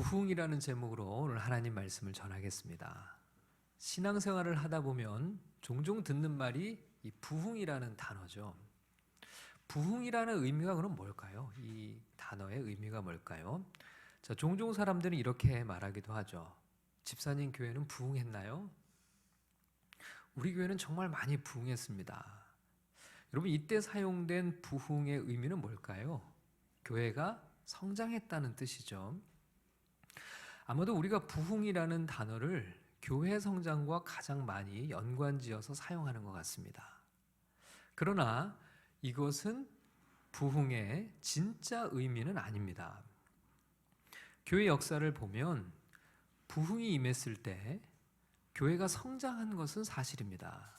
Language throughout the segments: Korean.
부흥이라는 제목으로 오늘 하나님 말씀을 전하겠습니다. 신앙생활을 하다 보면 종종 듣는 말이 이 부흥이라는 단어죠. 부흥이라는 의미가 그럼 뭘까요? 이 단어의 의미가 뭘까요? 자, 종종 사람들은 이렇게 말하기도 하죠. 집사님 교회는 부흥했나요? 우리 교회는 정말 많이 부흥했습니다. 여러분, 이때 사용된 부흥의 의미는 뭘까요? 교회가 성장했다는 뜻이죠. 아마도 우리가 부흥이라는 단어를 교회 성장과 가장 많이 연관지어서 사용하는 것 같습니다. 그러나 이것은 부흥의 진짜 의미는 아닙니다. 교회 역사를 보면 부흥이 임했을 때 교회가 성장한 것은 사실입니다.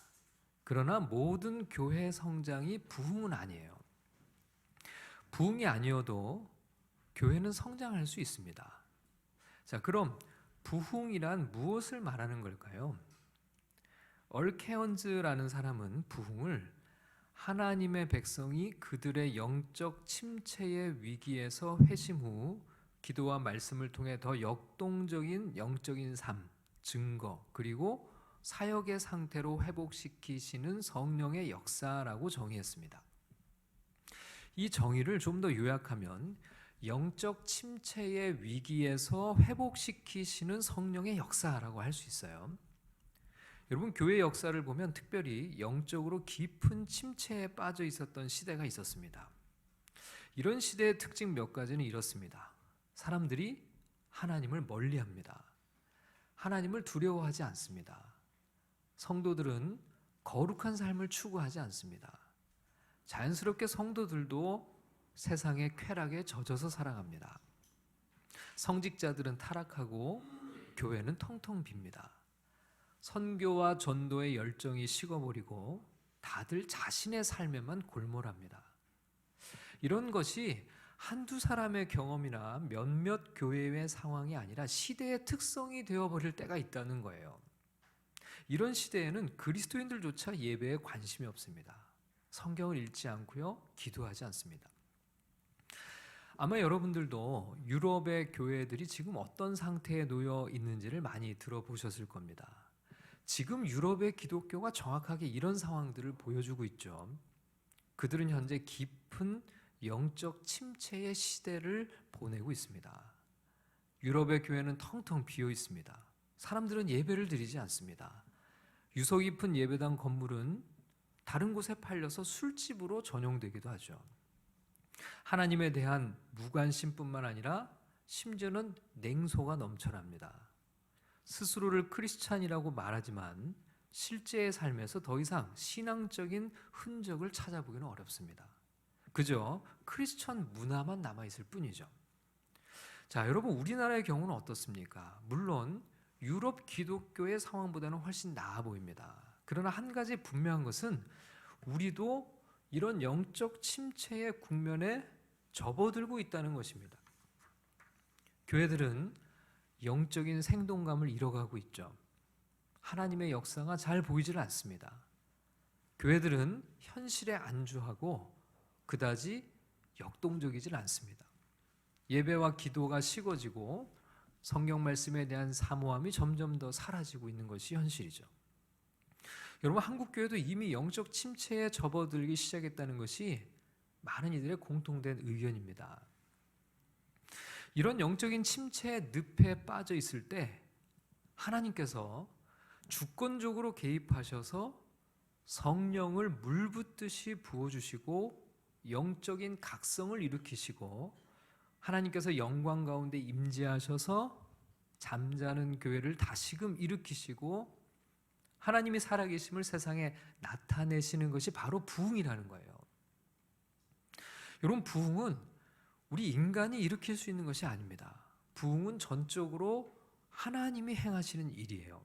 그러나 모든 교회 성장이 부흥은 아니에요. 부흥이 아니어도 교회는 성장할 수 있습니다. 자, 그럼 부흥이란 무엇을 말하는 걸까요? 얼케언즈라는 사람은 부흥을 하나님의 백성이 그들의 영적 침체의 위기에서 회심 후 기도와 말씀을 통해 더 역동적인 영적인 삶, 증거, 그리고 사역의 상태로 회복시키시는 성령의 역사라고 정의했습니다. 이 정의를 좀 더 요약하면 영적 침체의 위기에서 회복시키시는 성령의 역사라고 할 수 있어요. 여러분, 교회 역사를 보면 특별히 영적으로 깊은 침체에 빠져 있었던 시대가 있었습니다. 이런 시대의 특징 몇 가지는 이렇습니다. 사람들이 하나님을 멀리합니다. 하나님을 두려워하지 않습니다. 성도들은 거룩한 삶을 추구하지 않습니다. 자연스럽게 성도들도 세상의 쾌락에 젖어서 살아갑니다. 성직자들은 타락하고 교회는 텅텅 빕니다. 선교와 전도의 열정이 식어버리고 다들 자신의 삶에만 골몰합니다. 이런 것이 한두 사람의 경험이나 몇몇 교회의 상황이 아니라 시대의 특성이 되어버릴 때가 있다는 거예요. 이런 시대에는 그리스도인들조차 예배에 관심이 없습니다. 성경을 읽지 않고요, 기도하지 않습니다. 아마 여러분들도 유럽의 교회들이 지금 어떤 상태에 놓여 있는지를 많이 들어보셨을 겁니다. 지금 유럽의 기독교가 정확하게 이런 상황들을 보여주고 있죠. 그들은 현재 깊은 영적 침체의 시대를 보내고 있습니다. 유럽의 교회는 텅텅 비어 있습니다. 사람들은 예배를 드리지 않습니다. 유서 깊은 예배당 건물은 다른 곳에 팔려서 술집으로 전용되기도 하죠. 하나님에 대한 무관심뿐만 아니라 심지어는 냉소가 넘쳐납니다. 스스로를 크리스찬이라고 말하지만 실제의 삶에서 더 이상 신앙적인 흔적을 찾아보기는 어렵습니다. 그저 크리스천 문화만 남아있을 뿐이죠. 자, 여러분, 우리나라의 경우는 어떻습니까? 물론 유럽 기독교의 상황보다는 훨씬 나아 보입니다. 그러나 한 가지 분명한 것은 우리도 이런 영적 침체의 국면에 접어들고 있다는 것입니다. 교회들은 영적인 생동감을 잃어가고 있죠. 하나님의 역사가 잘 보이질 않습니다. 교회들은 현실에 안주하고 그다지 역동적이질 않습니다. 예배와 기도가 식어지고 성경 말씀에 대한 사모함이 점점 더 사라지고 있는 것이 현실이죠. 여러분, 한국 교회도 이미 영적 침체에 접어들기 시작했다는 것이 많은 이들의 공통된 의견입니다. 이런 영적인 침체의 늪에 빠져 있을 때 하나님께서 주권적으로 개입하셔서 성령을 물붓듯이 부어주시고 영적인 각성을 일으키시고 하나님께서 영광 가운데 임재하셔서 잠자는 교회를 다시금 일으키시고 하나님이 살아계심을 세상에 나타내시는 것이 바로 부흥이라는 거예요. 여러분, 부흥은 우리 인간이 일으킬 수 있는 것이 아닙니다. 부흥은 전적으로 하나님이 행하시는 일이에요.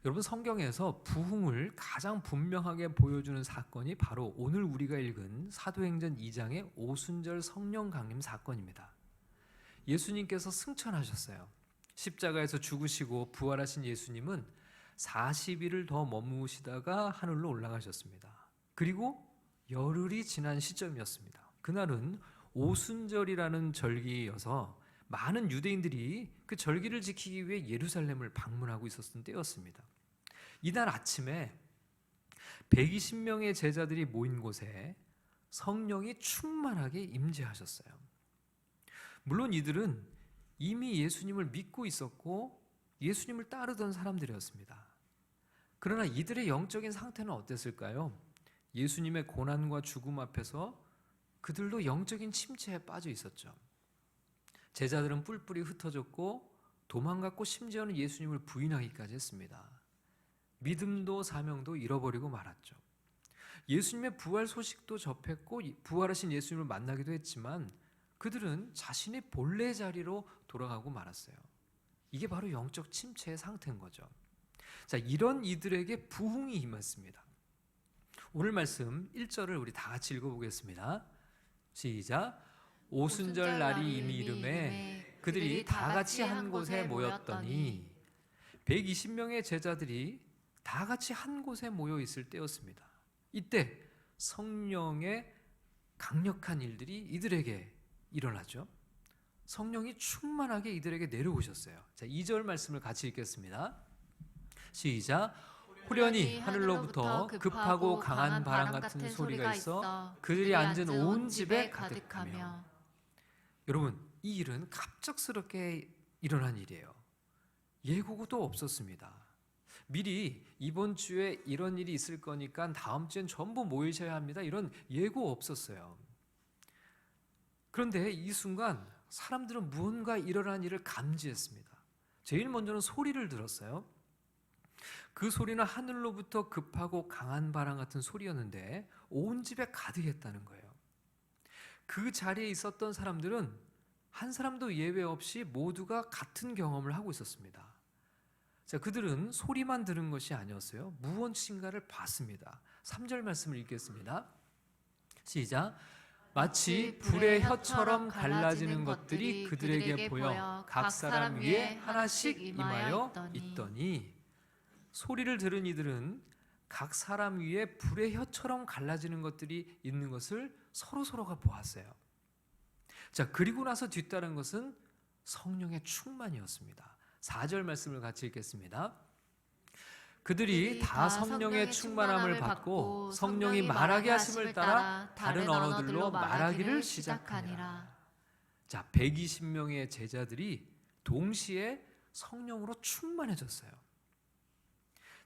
여러분, 성경에서 부흥을 가장 분명하게 보여주는 사건이 바로 오늘 우리가 읽은 사도행전 2장의 오순절 성령 강림 사건입니다. 예수님께서 승천하셨어요. 십자가에서 죽으시고 부활하신 예수님은 40일을 더 머무시다가 하늘로 올라가셨습니다. 그리고 열흘이 지난 시점이었습니다. 그날은 오순절이라는 절기여서 많은 유대인들이 그 절기를 지키기 위해 예루살렘을 방문하고 있었던 때였습니다. 이날 아침에 120명의 제자들이 모인 곳에 성령이 충만하게 임재하셨어요. 물론 이들은 이미 예수님을 믿고 있었고 예수님을 따르던 사람들이었습니다. 그러나 이들의 영적인 상태는 어땠을까요? 예수님의 고난과 죽음 앞에서 그들도 영적인 침체에 빠져 있었죠. 제자들은 뿔뿔이 흩어졌고 도망갔고 심지어는 예수님을 부인하기까지 했습니다. 믿음도 사명도 잃어버리고 말았죠. 예수님의 부활 소식도 접했고 부활하신 예수님을 만나기도 했지만 그들은 자신의 본래 자리로 돌아가고 말았어요. 이게 바로 영적 침체의 상태인 거죠. 자, 이런 이들에게 부흥이 임했습니다. 오늘 말씀 1절을 우리 다 같이 읽어보겠습니다. 시작. 오순절 날이 이미 이름에 그들이 다 같이 한 곳에 모였더니 120명의 제자들이 다 같이 한 곳에 모여 있을 때였습니다. 이때 성령의 강력한 일들이 이들에게 일어나죠. 성령이 충만하게 이들에게 내려오셨어요. 자, 2절 말씀을 같이 읽겠습니다. 시작. 후련히 하늘로부터 급하고 강한 바람 같은 소리가 있어 그들이 앉은 온 집에 가득하며. 여러분, 이 일은 갑작스럽게 일어난 일이에요. 예고도 없었습니다. 미리 이번 주에 이런 일이 있을 거니까 다음 주엔 전부 모이셔야 합니다, 이런 예고 없었어요. 그런데 이 순간 사람들은 무언가 일어난 일을 감지했습니다. 제일 먼저는 소리를 들었어요. 그 소리는 하늘로부터 급하고 강한 바람 같은 소리였는데 온 집에 가득했다는 거예요. 그 자리에 있었던 사람들은 한 사람도 예외 없이 모두가 같은 경험을 하고 있었습니다. 자, 그들은 소리만 들은 것이 아니었어요. 무엇인가를 봤습니다. 3절 말씀을 읽겠습니다. 시작. 마치 불의 혀처럼 갈라지는 것들이 그들에게 보여 각 사람 위에 하나씩 임하여 있더니. 소리를 들은 이들은 각 사람 위에 불의 혀처럼 갈라지는 것들이 있는 것을 서로가 보았어요. 자, 그리고 나서 뒤따른 것은 성령의 충만이었습니다. 4절 말씀을 같이 읽겠습니다. 그들이 다 성령의 충만함을 받고 성령이 말하게 하심을 따라 다른 언어들로 말하기를 시작하니라. 자, 120명의 제자들이 동시에 성령으로 충만해졌어요.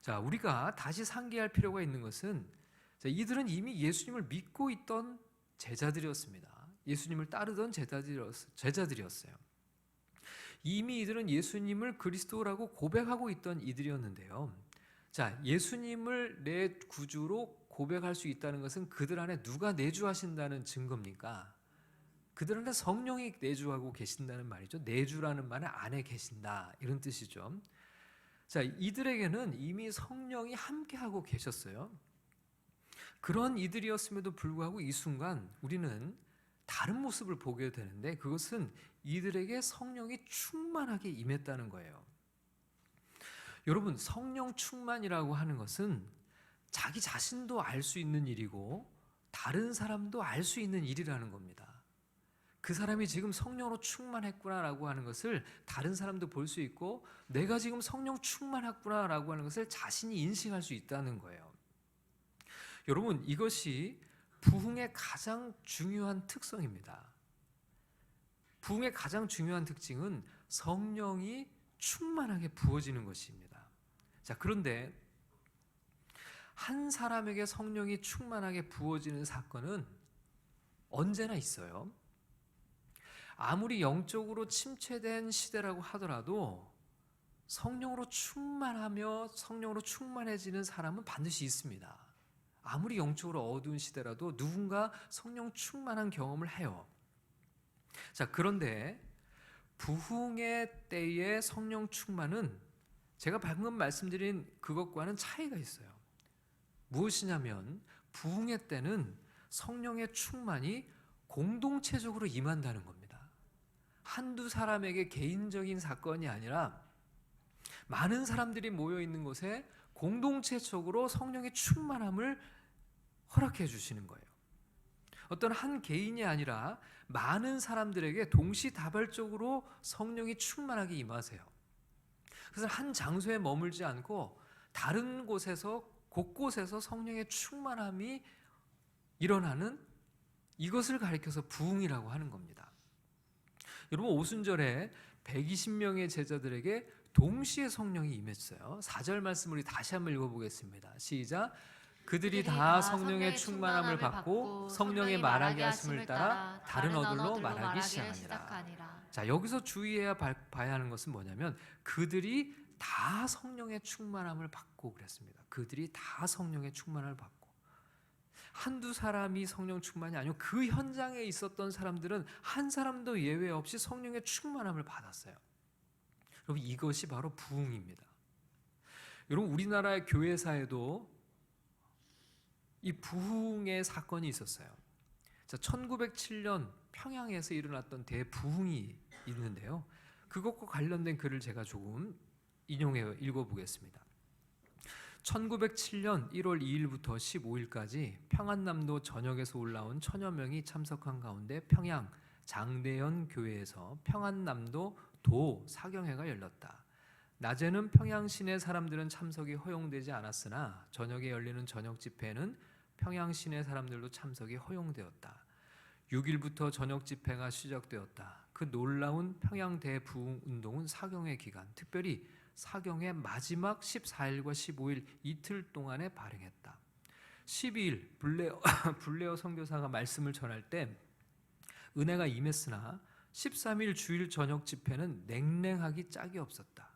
자, 우리가 다시 상기할 필요가 있는 것은, 자, 이들은 이미 예수님을 믿고 있던 제자들이었습니다. 예수님을 따르던 제자들이었어요. 이미 이들은 예수님을 그리스도라고 고백하고 있던 이들이었는데요. 자, 예수님을 내 구주로 고백할 수 있다는 것은 그들 안에 누가 내주하신다는 증거입니까? 그들 안에 성령이 내주하고 계신다는 말이죠. 내주라는 말은 안에 계신다, 이런 뜻이죠. 자, 이들에게는 이미 성령이 함께하고 계셨어요. 그런 이들이었음에도 불구하고 이 순간 우리는 다른 모습을 보게 되는데, 그것은 이들에게 성령이 충만하게 임했다는 거예요. 여러분, 성령 충만이라고 하는 것은 자기 자신도 알 수 있는 일이고 다른 사람도 알 수 있는 일이라는 겁니다. 그 사람이 지금 성령으로 충만했구나라고 하는 것을 다른 사람도 볼 수 있고, 내가 지금 성령 충만했구나라고 하는 것을 자신이 인식할 수 있다는 거예요. 여러분, 이것이 부흥의 가장 중요한 특성입니다. 부흥의 가장 중요한 특징은 성령이 충만하게 부어지는 것입니다. 자, 그런데 한 사람에게 성령이 충만하게 부어지는 사건은 언제나 있어요. 아무리 영적으로 침체된 시대라고 하더라도 성령으로 충만하며 성령으로 충만해지는 사람은 반드시 있습니다. 아무리 영적으로 어두운 시대라도 누군가 성령 충만한 경험을 해요. 자, 그런데 부흥의 때의 성령 충만은 제가 방금 말씀드린 그것과는 차이가 있어요. 무엇이냐면 부흥의 때는 성령의 충만이 공동체적으로 임한다는 겁니다. 한두 사람에게 개인적인 사건이 아니라 많은 사람들이 모여 있는 곳에 공동체적으로 성령의 충만함을 허락해 주시는 거예요. 어떤 한 개인이 아니라 많은 사람들에게 동시다발적으로 성령이 충만하게 임하세요. 그래서 한 장소에 머물지 않고 다른 곳에서 곳곳에서 성령의 충만함이 일어나는, 이것을 가리켜서 부흥이라고 하는 겁니다. 여러분, 오순절에 120명의 제자들에게 동시에 성령이 임했어요. 4절 말씀 우리 다시 한번 읽어보겠습니다. 시작. 그들이 다 성령의 충만함을 받고 성령의 말하게 하심을 따라 다른 언어로 말하기 시작하니라. 자, 여기서 주의해야 봐야 하는 것은 뭐냐면 그들이 다 성령의 충만함을 받고 그랬습니다. 그들이 다 성령의 충만함을 받고, 한두 사람이 성령 충만이 아니고 그 현장에 있었던 사람들은 한 사람도 예외 없이 성령의 충만함을 받았어요. 여러분, 이것이 바로 부흥입니다. 여러분, 우리나라의 교회사에도 이 부흥의 사건이 있었어요. 자, 1907년 평양에서 일어났던 대부흥이 있는데요. 그것과 관련된 글을 제가 조금 인용해 읽어보겠습니다. 1907년 1월 2일부터 15일까지 평안남도 전역에서 올라온 천여 명이 참석한 가운데 평양 장대현 교회에서 평안남도 도 사경회가 열렸다. 낮에는 평양 시내 사람들은 참석이 허용되지 않았으나 저녁에 열리는 저녁 집회에는 평양 시내 사람들도 참석이 허용되었다. 6일부터 저녁 집회가 시작되었다. 그 놀라운 평양 대부흥 운동은 사경회 기간, 특별히 사경회 마지막 14일과 15일 이틀 동안에 발행했다. 12일 블레어 선교사가 말씀을 전할 때 은혜가 임했으나 13일 주일 저녁 집회는 냉랭하기 짝이 없었다.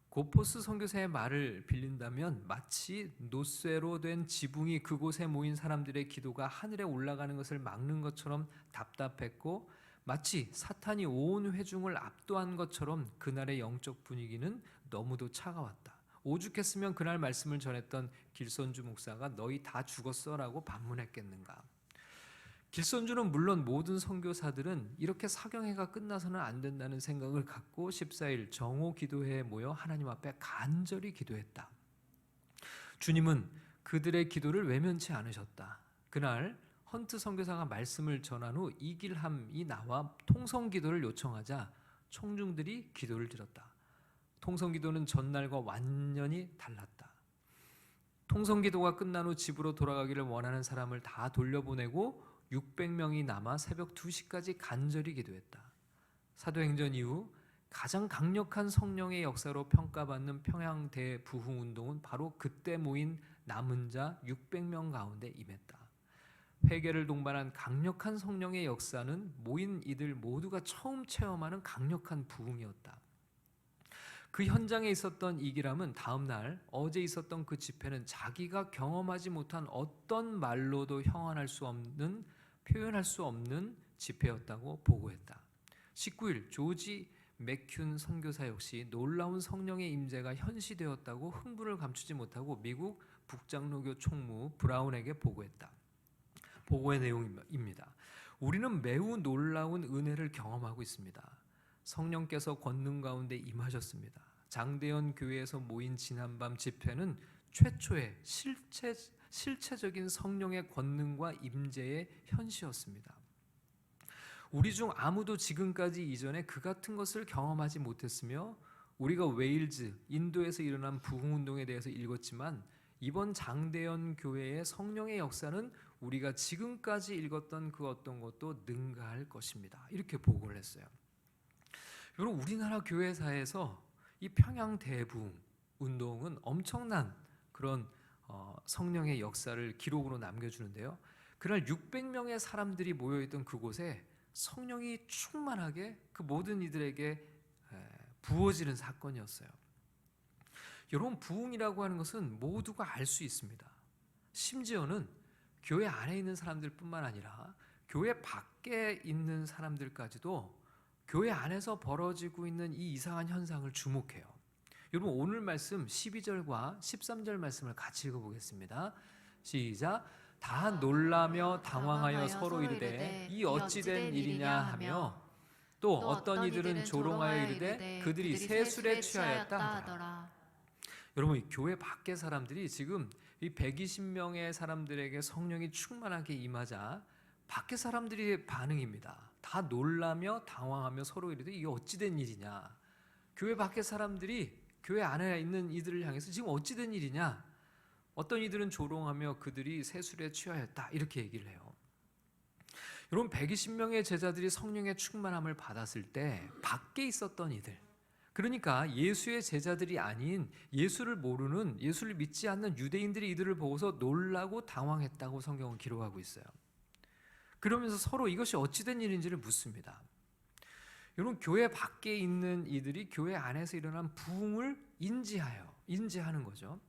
고포스 선교사의 말을 빌린다면 마치 노쇠로 된 지붕이 그곳에 모인 사람들의 기도가 하늘에 올라가는 것을 막는 것처럼 답답했고, 마치 사탄이 온 회중을 압도한 것처럼 그날의 영적 분위기는 너무도 차가웠다. 오죽했으면 그날 말씀을 전했던 길선주 목사가 너희 다 죽었어라고 반문했겠는가. 길선주는 물론 모든 선교사들은 이렇게 사경회가 끝나서는 안 된다는 생각을 갖고 14일 정오 기도회에 모여 하나님 앞에 간절히 기도했다. 주님은 그들의 기도를 외면치 않으셨다. 그날 헌트 선교사가 말씀을 전한 후 이길함이 나와 통성기도를 요청하자 청중들이 기도를 드렸다. 통성기도는 전날과 완전히 달랐다. 통성기도가 끝난 후 집으로 돌아가기를 원하는 사람을 다 돌려보내고 600명이 남아 새벽 2시까지 간절히 기도했다. 사도행전 이후 가장 강력한 성령의 역사로 평가받는 평양 대부흥운동은 바로 그때 모인 남은 자 600명 가운데 임했다. 회개를 동반한 강력한 성령의 역사는 모인 이들 모두가 처음 체험하는 강력한 부흥이었다. 그 현장에 있었던 이기람은 다음 날 어제 있었던 그 집회는 자기가 경험하지 못한 어떤 말로도 표현할 수 없는 집회였다고 보고했다. 19일 조지 맥큐 선교사 역시 놀라운 성령의 임재가 현시되었다고 흥분을 감추지 못하고 미국 북장로교 총무 브라운에게 보고했다. 보고의 내용입니다. 우리는 매우 놀라운 은혜를 경험하고 있습니다. 성령께서 권능 가운데 임하셨습니다. 장대현 교회에서 모인 지난밤 집회는 최초의 실체적인 성령의 권능과 임재의 현시였습니다. 우리 중 아무도 지금까지 이전에 그 같은 것을 경험하지 못했으며, 우리가 웨일즈, 인도에서 일어난 부흥운동에 대해서 읽었지만 이번 장대현 교회의 성령의 역사는 우리가 지금까지 읽었던 그 어떤 것도 능가할 것입니다. 이렇게 보고를 했어요. 여러분, 우리나라 교회사에서 이 평양 대부흥 운동은 엄청난 그런 성령의 역사를 기록으로 남겨주는데요. 그날 600명의 사람들이 모여있던 그곳에 성령이 충만하게 그 모든 이들에게 부어지는 사건이었어요. 여러분, 부흥이라고 하는 것은 모두가 알 수 있습니다. 심지어는 교회 안에 있는 사람들뿐만 아니라 교회 밖에 있는 사람들까지도 교회 안에서 벌어지고 있는 이 이상한 현상을 주목해요. 여러분, 오늘 말씀 12절과 13절 말씀을 같이 읽어보겠습니다. 시작. 다 놀라며 당황하여 서로 이르되 이 어찌된 일이냐 하며, 또 어떤 이들은 조롱하여 이르되 그들이 새 술에 취하였다 하더라. 여러분, 이 교회 밖의 사람들이 지금 이 120명의 사람들에게 성령이 충만하게 임하자 밖에 사람들의 반응입니다. 다 놀라며 당황하며 서로 이르되 이게 어찌된 일이냐. 교회 밖에 사람들이 교회 안에 있는 이들을 향해서 지금 어찌된 일이냐. 어떤 이들은 조롱하며 그들이 세술에 취하였다 이렇게 얘기를 해요. 여러분 120명의 제자들이 성령의 충만함을 받았을 때 밖에 있었던 이들, 그러니까 예수의 제자들이 아닌 예수를 모르는, 예수를 믿지 않는 유대인들이 이들을 보고서 놀라고 당황했다고 성경은 기록하고 있어요. 그러면서 서로 이것이 어찌된 일인지를 묻습니다. 여러분 교회 밖에 있는 이들이 교회 안에서 일어난 부흥을 인지하는 거죠.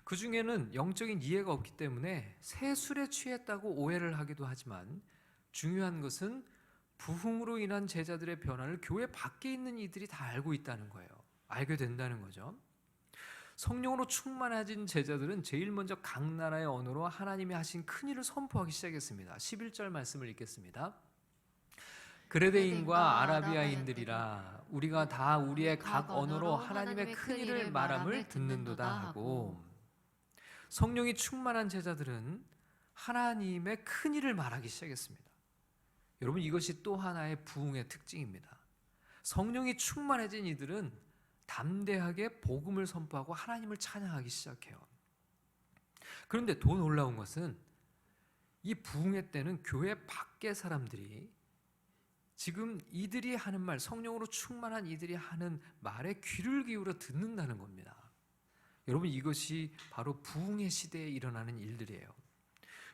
그 중에는 영적인 이해가 없기 때문에 새 술에 취했다고 오해를 하기도 하지만 중요한 것은 부흥으로 인한 제자들의 변화를 교회 밖에 있는 이들이 다 알고 있다는 거예요. 알게 된다는 거죠. 성령으로 충만해진 제자들은 제일 먼저 각 나라의 언어로 하나님이 하신 큰 일을 선포하기 시작했습니다. 11절 말씀을 읽겠습니다. 그레데인과 아라비아인들이라 우리가 다 우리의 각 언어로 하나님의 큰 일을 말함을 듣는도다 하고, 성령이 충만한 제자들은 하나님의 큰 일을 말하기 시작했습니다. 여러분 이것이 또 하나의 부흥의 특징입니다. 성령이 충만해진 이들은 담대하게 복음을 선포하고 하나님을 찬양하기 시작해요. 그런데 더 놀라운 것은 이 부흥의 때는 교회 밖의 사람들이 지금 이들이 하는 말, 성령으로 충만한 이들이 하는 말에 귀를 기울여 듣는다는 겁니다. 여러분 이것이 바로 부흥의 시대에 일어나는 일들이에요.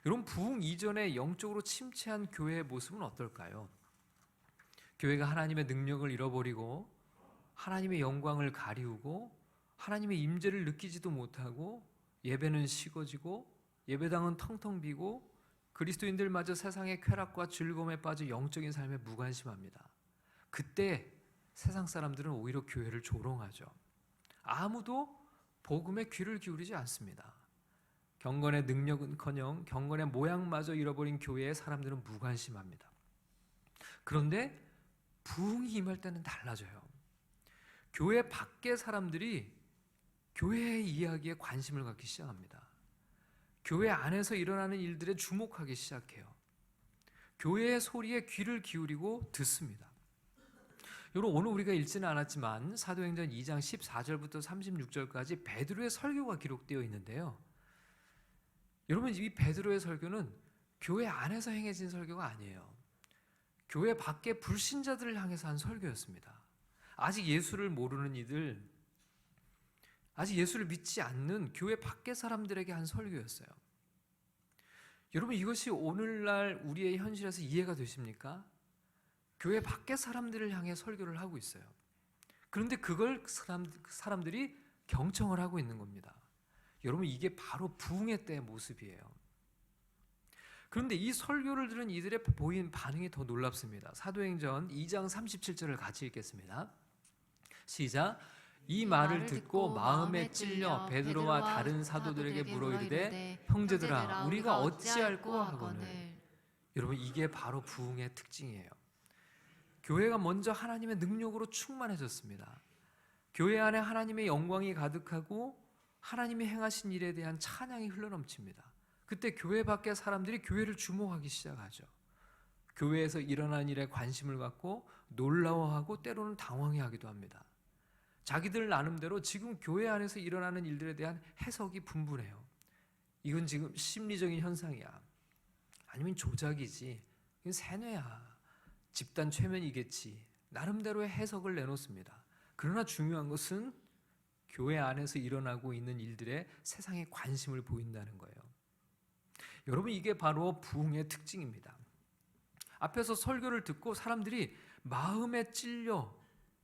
여러분 부흥 이전에 영적으로 침체한 교회의 모습은 어떨까요? 교회가 하나님의 능력을 잃어버리고 하나님의 영광을 가리우고 하나님의 임재를 느끼지도 못하고 예배는 식어지고 예배당은 텅텅 비고 그리스도인들마저 세상의 쾌락과 즐거움에 빠져 영적인 삶에 무관심합니다. 그때 세상 사람들은 오히려 교회를 조롱하죠. 아무도 복음에 귀를 기울이지 않습니다. 경건의 능력은커녕 경건의 모양마저 잃어버린 교회의 사람들은 무관심합니다. 그런데 부흥이 임할 때는 달라져요. 교회 밖의 사람들이 교회의 이야기에 관심을 갖기 시작합니다. 교회 안에서 일어나는 일들에 주목하기 시작해요. 교회의 소리에 귀를 기울이고 듣습니다. 여러분 오늘 우리가 읽지는 않았지만 사도행전 2장 14절부터 36절까지 베드로의 설교가 기록되어 있는데요. 여러분 이 베드로의 설교는 교회 안에서 행해진 설교가 아니에요. 교회 밖의 불신자들을 향해서 한 설교였습니다. 아직 예수를 모르는 이들, 아직 예수를 믿지 않는 교회 밖의 사람들에게 한 설교였어요. 여러분 이것이 오늘날 우리의 현실에서 이해가 되십니까? 교회 밖의 사람들을 향해 설교를 하고 있어요. 그런데 그걸 사람들이 경청을 하고 있는 겁니다. 여러분 이게 바로 부흥의 때의 모습이에요. 그런데 이 설교를 들은 이들의 보인 반응이 더 놀랍습니다. 사도행전 2장 37절을 같이 읽겠습니다. 시작. 이 말을 듣고 마음에 찔려 베드로와 다른 사도들에게 물어 이르되 형제들아 우리가 어찌할꼬 하거늘. 여러분 이게 바로 부흥의 특징이에요. 교회가 먼저 하나님의 능력으로 충만해졌습니다. 교회 안에 하나님의 영광이 가득하고 하나님이 행하신 일에 대한 찬양이 흘러넘칩니다. 그때 교회 밖의 사람들이 교회를 주목하기 시작하죠. 교회에서 일어난 일에 관심을 갖고 놀라워하고 때로는 당황해하기도 합니다. 자기들 나름대로 지금 교회 안에서 일어나는 일들에 대한 해석이 분분해요. 이건 지금 심리적인 현상이야. 아니면 조작이지. 이건 세뇌야. 집단 최면이겠지. 나름대로의 해석을 내놓습니다. 그러나 중요한 것은 교회 안에서 일어나고 있는 일들에 세상에 관심을 보인다는 거예요. 여러분 이게 바로 부흥의 특징입니다. 앞에서 설교를 듣고 사람들이 마음에 찔려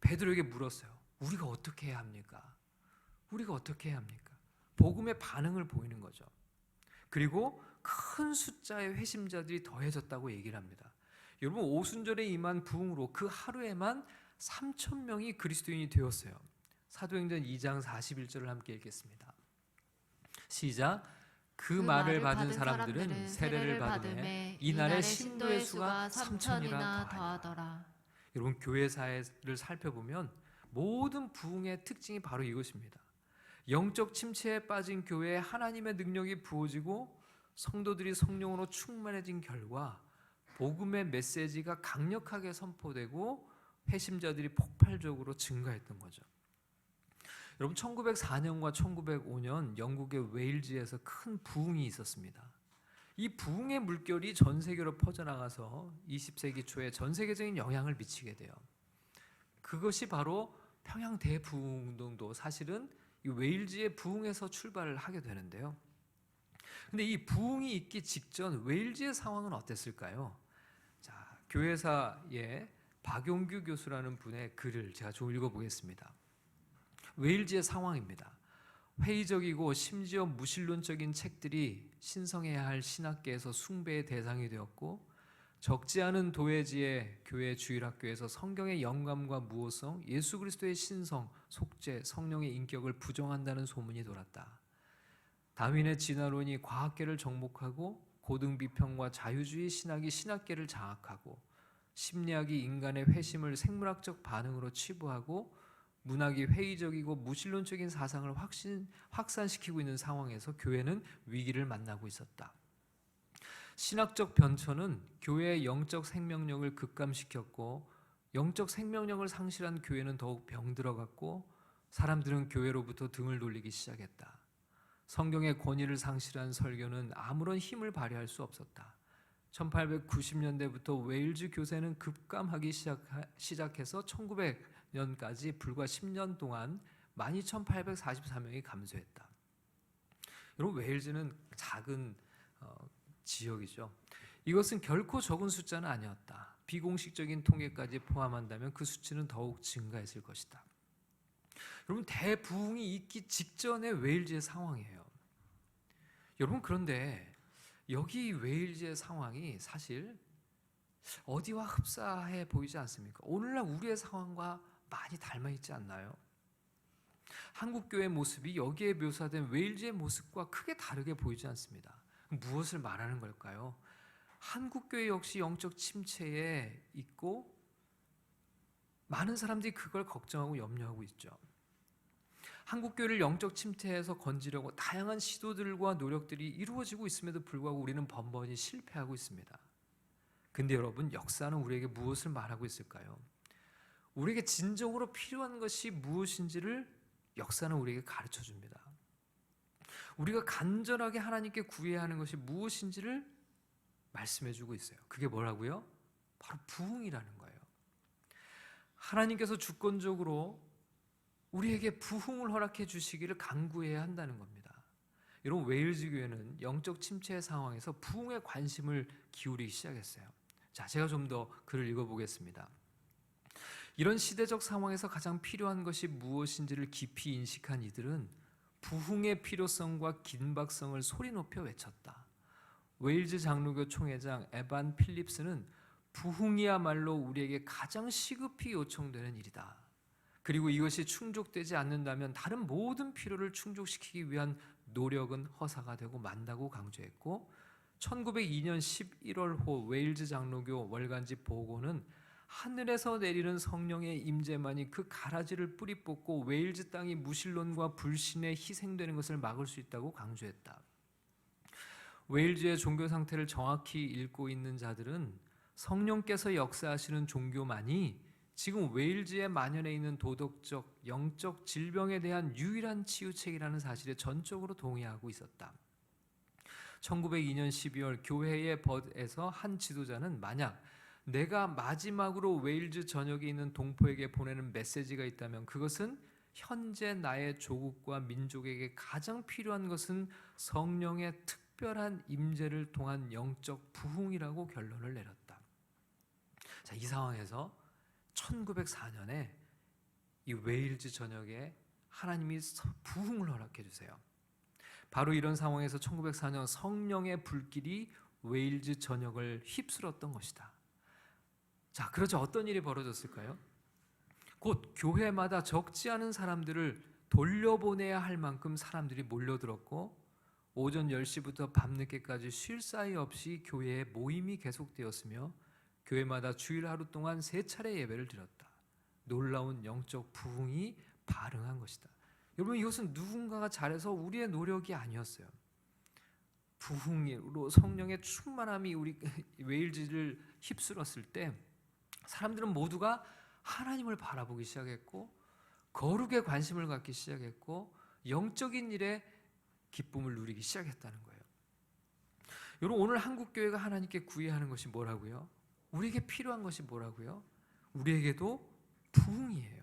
베드로에게 물었어요. 우리가 어떻게 해야 합니까? 우리가 어떻게 해야 합니까? 복음의 반응을 보이는 거죠. 그리고 큰 숫자의 회심자들이 더해졌다고 얘기를 합니다. 여러분 오순절에 임한 부흥으로 그 하루에만 3,000명이 그리스도인이 되었어요. 사도행전 2장 41절을 함께 읽겠습니다. 시작. 그 말을 받은 사람들은 세례를 받으매 이날의 신도의 수가 3,000이나 더하더라. 여러분 교회 사회를 살펴보면 모든 부흥의 특징이 바로 이것입니다. 영적 침체에 빠진 교회에 하나님의 능력이 부어지고 성도들이 성령으로 충만해진 결과 복음의 메시지가 강력하게 선포되고 회심자들이 폭발적으로 증가했던 거죠. 여러분 1904년과 1905년 영국의 웨일즈에서 큰 부흥이 있었습니다. 이 부흥의 물결이 전 세계로 퍼져나가서 20세기 초에 전 세계적인 영향을 미치게 돼요. 그것이 바로 평양 대부흥운동도 사실은 이 웨일즈의 부흥에서 출발을 하게 되는데요. 근데 이 부흥이 있기 직전 웨일즈의 상황은 어땠을까요? 자, 교회사의 박용규 교수라는 분의 글을 제가 좀 읽어보겠습니다. 웨일즈의 상황입니다. 회의적이고 심지어 무신론적인 책들이 신성해야 할 신학계에서 숭배의 대상이 되었고, 적지 않은 도회지의 교회 주일학교에서 성경의 영감과 무호성, 예수 그리스도의 신성, 속죄, 성령의 인격을 부정한다는 소문이 돌았다. 다윈의 진화론이 과학계를 정복하고 고등비평과 자유주의 신학이 신학계를 장악하고, 심리학이 인간의 회심을 생물학적 반응으로 치부하고, 문학이 회의적이고 무신론적인 사상을 확산시키고 있는 상황에서 교회는 위기를 만나고 있었다. 신학적 변천은 교회의 영적 생명력을 급감시켰고, 영적 생명력을 상실한 교회는 더욱 병들어갔고, 사람들은 교회로부터 등을 돌리기 시작했다. 성경의 권위를 상실한 설교는 아무런 힘을 발휘할 수 없었다. 1890년대부터 웨일즈 교세는 급감하기 시작해서 1900년까지 불과 10년 동안 12,844명이 감소했다. 여러분, 웨일즈는 작은 지역이죠. 이것은 결코 적은 숫자는 아니었다. 비공식적인 통계까지 포함한다면 그 수치는 더욱 증가했을 것이다. 여러분, 대부흥이 있기 직전의 웨일즈의 상황이에요. 여러분, 그런데 여기 웨일즈의 상황이 사실 어디와 흡사해 보이지 않습니까? 오늘날 우리의 상황과 많이 닮아 있지 않나요? 한국교회의 모습이 여기에 묘사된 웨일즈의 모습과 크게 다르게 보이지 않습니다. 무엇을 말하는 걸까요? 한국교회 역시 영적 침체에 있고 많은 사람들이 그걸 걱정하고 염려하고 있죠. 한국교회를 영적 침체에서 건지려고 다양한 시도들과 노력들이 이루어지고 있음에도 불구하고 우리는 번번이 실패하고 있습니다. 근데 여러분, 역사는 우리에게 무엇을 말하고 있을까요? 우리에게 진정으로 필요한 것이 무엇인지를 역사는 우리에게 가르쳐 줍니다. 우리가 간절하게 하나님께 구해야 하는 것이 무엇인지를 말씀해 주고 있어요. 그게 뭐라고요? 바로 부흥이라는 거예요. 하나님께서 주권적으로 우리에게 부흥을 허락해 주시기를 간구해야 한다는 겁니다. 여러분, 웨일즈 교회는 영적 침체의 상황에서 부흥에 관심을 기울이기 시작했어요. 자, 제가 좀 더 글을 읽어보겠습니다. 이런 시대적 상황에서 가장 필요한 것이 무엇인지를 깊이 인식한 이들은 부흥의 필요성과 긴박성을 소리 높여 외쳤다. 웨일즈 장로교 총회장 에반 필립스는 부흥이야말로 우리에게 가장 시급히 요청되는 일이다. 그리고 이것이 충족되지 않는다면 다른 모든 필요를 충족시키기 위한 노력은 허사가 되고 만다고 강조했고, 1902년 11월호 웨일즈 장로교 월간지 보고는 하늘에서 내리는 성령의 임재만이 그 가라지를 뿌리 뽑고 웨일즈 땅이 무신론과 불신에 희생되는 것을 막을 수 있다고 강조했다. 웨일즈의 종교 상태를 정확히 읽고 있는 자들은 성령께서 역사하시는 종교만이 지금 웨일즈에 만연해 있는 도덕적, 영적 질병에 대한 유일한 치유책이라는 사실에 전적으로 동의하고 있었다. 1902년 12월 교회의 벗에서 한 지도자는 만약 내가 마지막으로 웨일즈 전역에 있는 동포에게 보내는 메시지가 있다면 그것은 현재 나의 조국과 민족에게 가장 필요한 것은 성령의 특별한 임재를 통한 영적 부흥이라고 결론을 내렸다. 자, 이 상황에서 1904년에 이 웨일즈 전역에 하나님이 부흥을 허락해 주세요. 바로 이런 상황에서 1904년 성령의 불길이 웨일즈 전역을 휩쓸었던 것이다. 자, 그러자 어떤 일이 벌어졌을까요? 곧 교회마다 적지 않은 사람들을 돌려보내야 할 만큼 사람들이 몰려들었고, 오전 10시부터 밤늦게까지 쉴 사이 없이 교회에 모임이 계속되었으며 교회마다 주일 하루 동안 3차례 예배를 드렸다. 놀라운 영적 부흥이 발흥한 것이다. 여러분, 이것은 누군가가 잘해서 우리의 노력이 아니었어요. 부흥으로 성령의 충만함이 우리 웨일즈를 휩쓸었을 때 사람들은 모두가 하나님을 바라보기 시작했고 거룩에 관심을 갖기 시작했고 영적인 일에 기쁨을 누리기 시작했다는 거예요. 여러분, 오늘 한국교회가 하나님께 구애하는 것이 뭐라고요? 우리에게 필요한 것이 뭐라고요? 우리에게도 부흥이에요.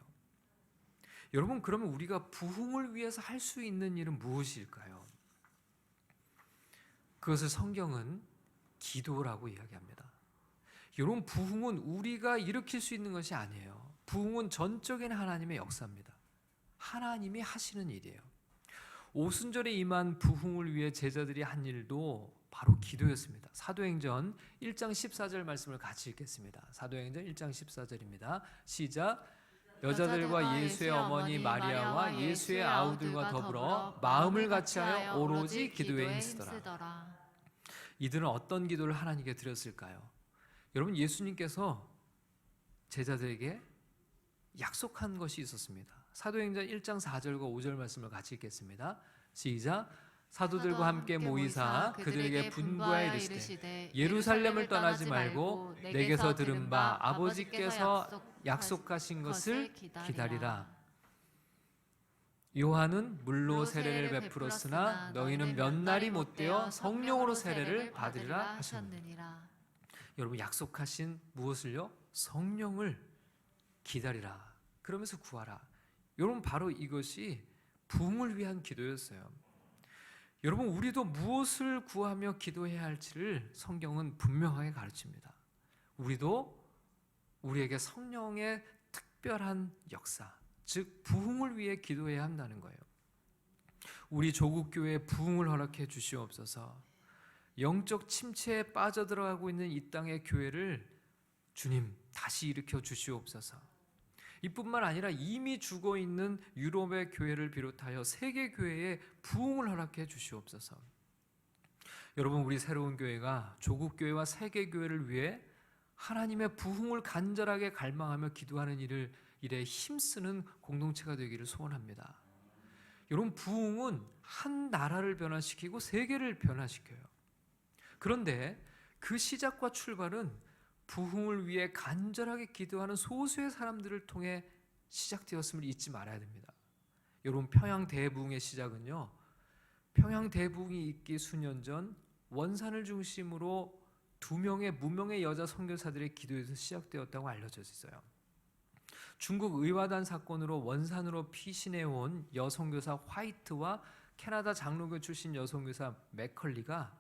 여러분, 그러면 우리가 부흥을 위해서 할 수 있는 일은 무엇일까요? 그것을 성경은 기도라고 이야기합니다. 여러분, 부흥은 우리가 일으킬 수 있는 것이 아니에요. 부흥은 전적인 하나님의 역사입니다. 하나님이 하시는 일이에요. 오순절에 임한 부흥을 위해 제자들이 한 일도 바로 기도였습니다. 사도행전 1장 14절 말씀을 같이 읽겠습니다. 사도행전 1장 14절입니다. 시작. 여자들과 예수의 어머니 마리아와 예수의 아우들과 더불어 마음을 같이하여 오로지 기도에 힘쓰더라. 이들은 어떤 기도를 하나님께 드렸을까요? 여러분, 예수님께서 제자들에게 약속한 것이 있었습니다. 사도행전 1장 4절과 5절 말씀을 같이 읽겠습니다. 시작. 사도들과 함께 모이사 그들에게 분부하여 이르시되 예루살렘을 떠나지 말고 내게서 들은 바 아버지께서 약속하신 것을 기다리라. 요한은 물로 세례를 베풀었으나 너희는 몇 날이 못되어 성령으로 세례를 받으리라 하셨느니라. 여러분, 약속하신 무엇을요? 성령을 기다리라. 그러면서 구하라. 여러분, 바로 이것이 부흥을 위한 기도였어요. 여러분, 우리도 무엇을 구하며 기도해야 할지를 성경은 분명하게 가르칩니다. 우리도 우리에게 성령의 특별한 역사, 즉 부흥을 위해 기도해야 한다는 거예요. 우리 조국교회에 부흥을 허락해 주시옵소서. 영적 침체에 빠져들어가고 있는 이 땅의 교회를 주님 다시 일으켜 주시옵소서. 이뿐만 아니라 이미 죽어있는 유럽의 교회를 비롯하여 세계 교회에 부흥을 허락해 주시옵소서. 여러분, 우리 새로운 교회가 조국 교회와 세계 교회를 위해 하나님의 부흥을 간절하게 갈망하며 기도하는 일에 힘쓰는 공동체가 되기를 소원합니다. 여러분, 부흥은 한 나라를 변화시키고 세계를 변화시켜요. 그런데 그 시작과 출발은 부흥을 위해 간절하게 기도하는 소수의 사람들을 통해 시작되었음을 잊지 말아야 됩니다. 여러분, 평양 대부흥의 시작은요, 평양 대부흥이 있기 수년 전 원산을 중심으로 2명의 무명의 여자 선교사들의 기도에서 시작되었다고 알려져 있어요. 중국 의화단 사건으로 원산으로 피신해온 여선교사 화이트와 캐나다 장로교 출신 여선교사 맥컬리가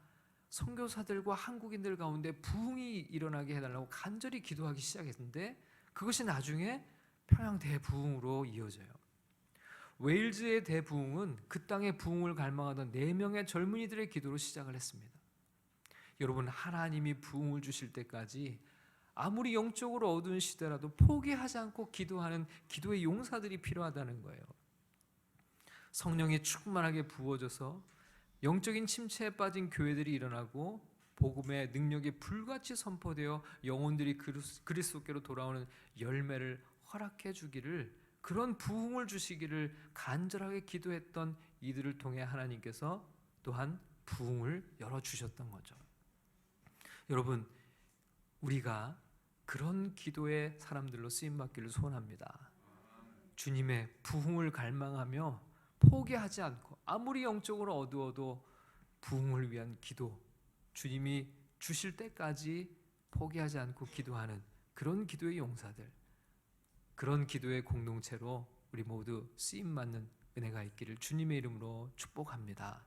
선교사들과 한국인들 가운데 부흥이 일어나게 해달라고 간절히 기도하기 시작했는데 그것이 나중에 평양 대부흥으로 이어져요. 웨일즈의 대부흥은 그 땅의 부흥을 갈망하던 4명의 젊은이들의 기도로 시작을 했습니다. 여러분, 하나님이 부흥을 주실 때까지 아무리 영적으로 어두운 시대라도 포기하지 않고 기도하는 기도의 용사들이 필요하다는 거예요. 성령이 충만하게 부어져서 영적인 침체에 빠진 교회들이 일어나고 복음의 능력이 불같이 선포되어 영혼들이 그리스도께로 돌아오는 열매를 허락해 주기를, 그런 부흥을 주시기를 간절하게 기도했던 이들을 통해 하나님께서 또한 부흥을 열어주셨던 거죠. 여러분, 우리가 그런 기도의 사람들로 쓰임받기를 소원합니다. 주님의 부흥을 갈망하며 포기하지 않고 아무리 영적으로 어두워도 부흥을 위한 기도, 주님이 주실 때까지 포기하지 않고 기도하는 그런 기도의 용사들, 그런 기도의 공동체로 우리 모두 쓰임받는 은혜가 있기를 주님의 이름으로 축복합니다.